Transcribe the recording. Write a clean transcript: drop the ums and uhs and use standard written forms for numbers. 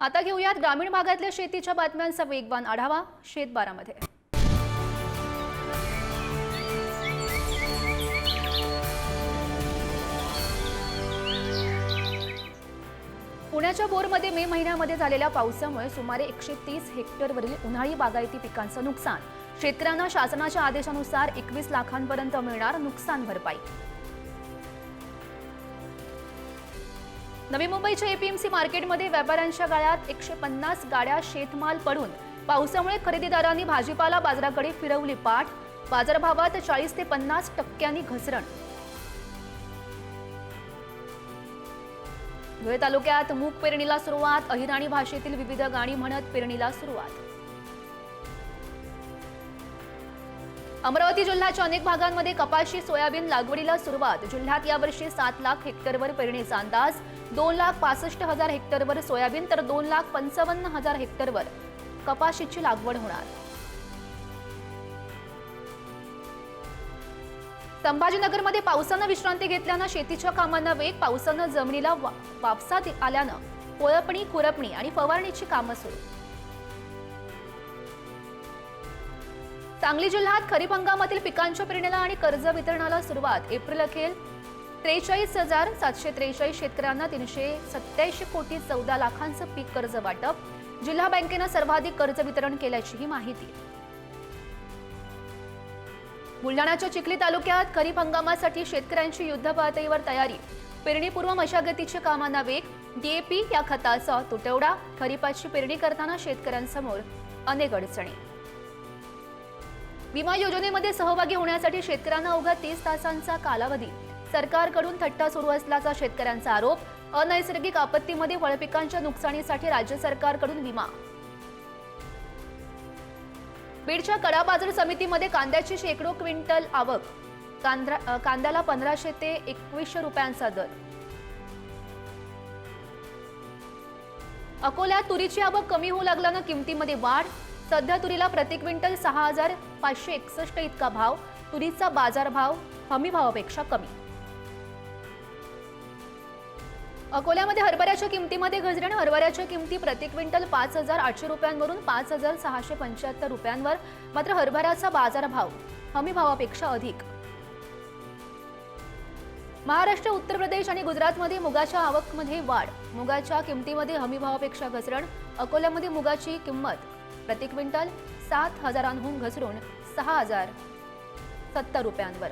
आता घेऊयात ग्रामीण भागातल्या शेतीच्या बातम्यांचा वेगवान आढावा शेतबारामध्ये। पुण्याच्या बोरमध्ये मे महिन्यामध्ये झालेल्या पावसामुळे सुमारे 130 हेक्टरवरील उन्हाळी बागायती पिकांचं नुकसान। शेतकऱ्यांना शासनाच्या आदेशानुसार 21 लाखांपर्यंत मिळणार नुकसान भरपाई। नवी मुंबईच्या एपीएमसी मार्केटमध्ये व्यापाऱ्यांच्या गाळ्यात 150 गाड्या शेतमाल पडून पावसामुळे खरेदीदारांनी भाजीपाला बाजाराकडे फिरवली पाठ। बाजारभावात 40 ते 50% घसरण। धुळे तालुक्यात मूग पेरणीला सुरुवात। अहिराणी भाषेतील विविध गाणी म्हणत पेरणीला सुरुवात। अमरावती जिल्ह्याच्या अनेक भागांमध्ये कपाशी सोयाबीन लागवडीला सुरुवात। जिल्ह्यात यावर्षी 7 लाख हेक्टरवर पेरणीचा अंदाज। 2,65,000 हेक्टरवर सोयाबीन तर 2,55,000 हेक्टरवर कपाशीची लागवड होणार। संभाजीनगरमध्ये पावसानं विश्रांती घेतल्यानं शेतीच्या कामांना वेग। पावसानं जमिनीला वापसा आल्यानं कोळपणी खुरपणी आणि फवारणीची कामं सुरू। सांगली जिल्ह्यात खरीप हंगामातील पिकांच्या पेरणीला आणि कर्ज वितरणाला सुरुवात। एप्रिल अखेर 43,743 शेतकऱ्यांना 387 कोटी 14 लाखांचं पीक कर्ज वाटप। जिल्हा बँकेनं सर्वाधिक कर्ज वितरण केल्याचीही माहिती। बुलढाण्याच्या चिखली तालुक्यात खरीप हंगामासाठी शेतकऱ्यांची युद्धपातळीवर तयारी। पेरणीपूर्व मशागतीच्या कामांना वेग। डीएपी या खताचा तुटवडा। खरीपाची पेरणी करताना शेतकऱ्यांसमोर अनेक अडचणी। विमा योजनेमध्ये सहभागी होण्यासाठी शेतकऱ्यांना अवघा 30 तासांचा कालावधी। सरकारकडून थट्टा सुरू असल्याचा शेतकऱ्यांचा आरोप। अनैसर्गिक आपत्तीमध्ये फळपिकांच्या नुकसानीसाठी राज्य सरकारकडून विमा। बीडच्या कडा बाजार समितीमध्ये कांद्याची शेकडो क्विंटल आवक। कांद्याला 1500 ते 2100 रुपयांचा दर। अकोल्यात तुरीची आवक कमी होऊ लागल्यानं किमतीमध्ये वाढ। सध्या तुरीला प्रति क्विंटल 6,561 इतका भाव। तुरीचा बाजारभाव हमी भावापेक्षा कमी। अकोल्यामध्ये हरभऱ्याच्या किमतीमध्ये घसरण। हरभऱ्याच्या किमती प्रति क्विंटल 5,800 रुपयांवरून 5,675 रुपयांवर। मात्र हरभऱ्याचा बाजारभाव हमी भावापेक्षा अधिक। महाराष्ट्र, उत्तर प्रदेश आणि गुजरातमध्ये मुगाच्या आवकमध्ये वाढ। मुगाच्या किमतीमध्ये हमी भावापेक्षा घसरण। अकोल्यामध्ये मुगाची किंमत प्रति क्विंटल 7,000हून घसरून 6,070 रुपयांवर।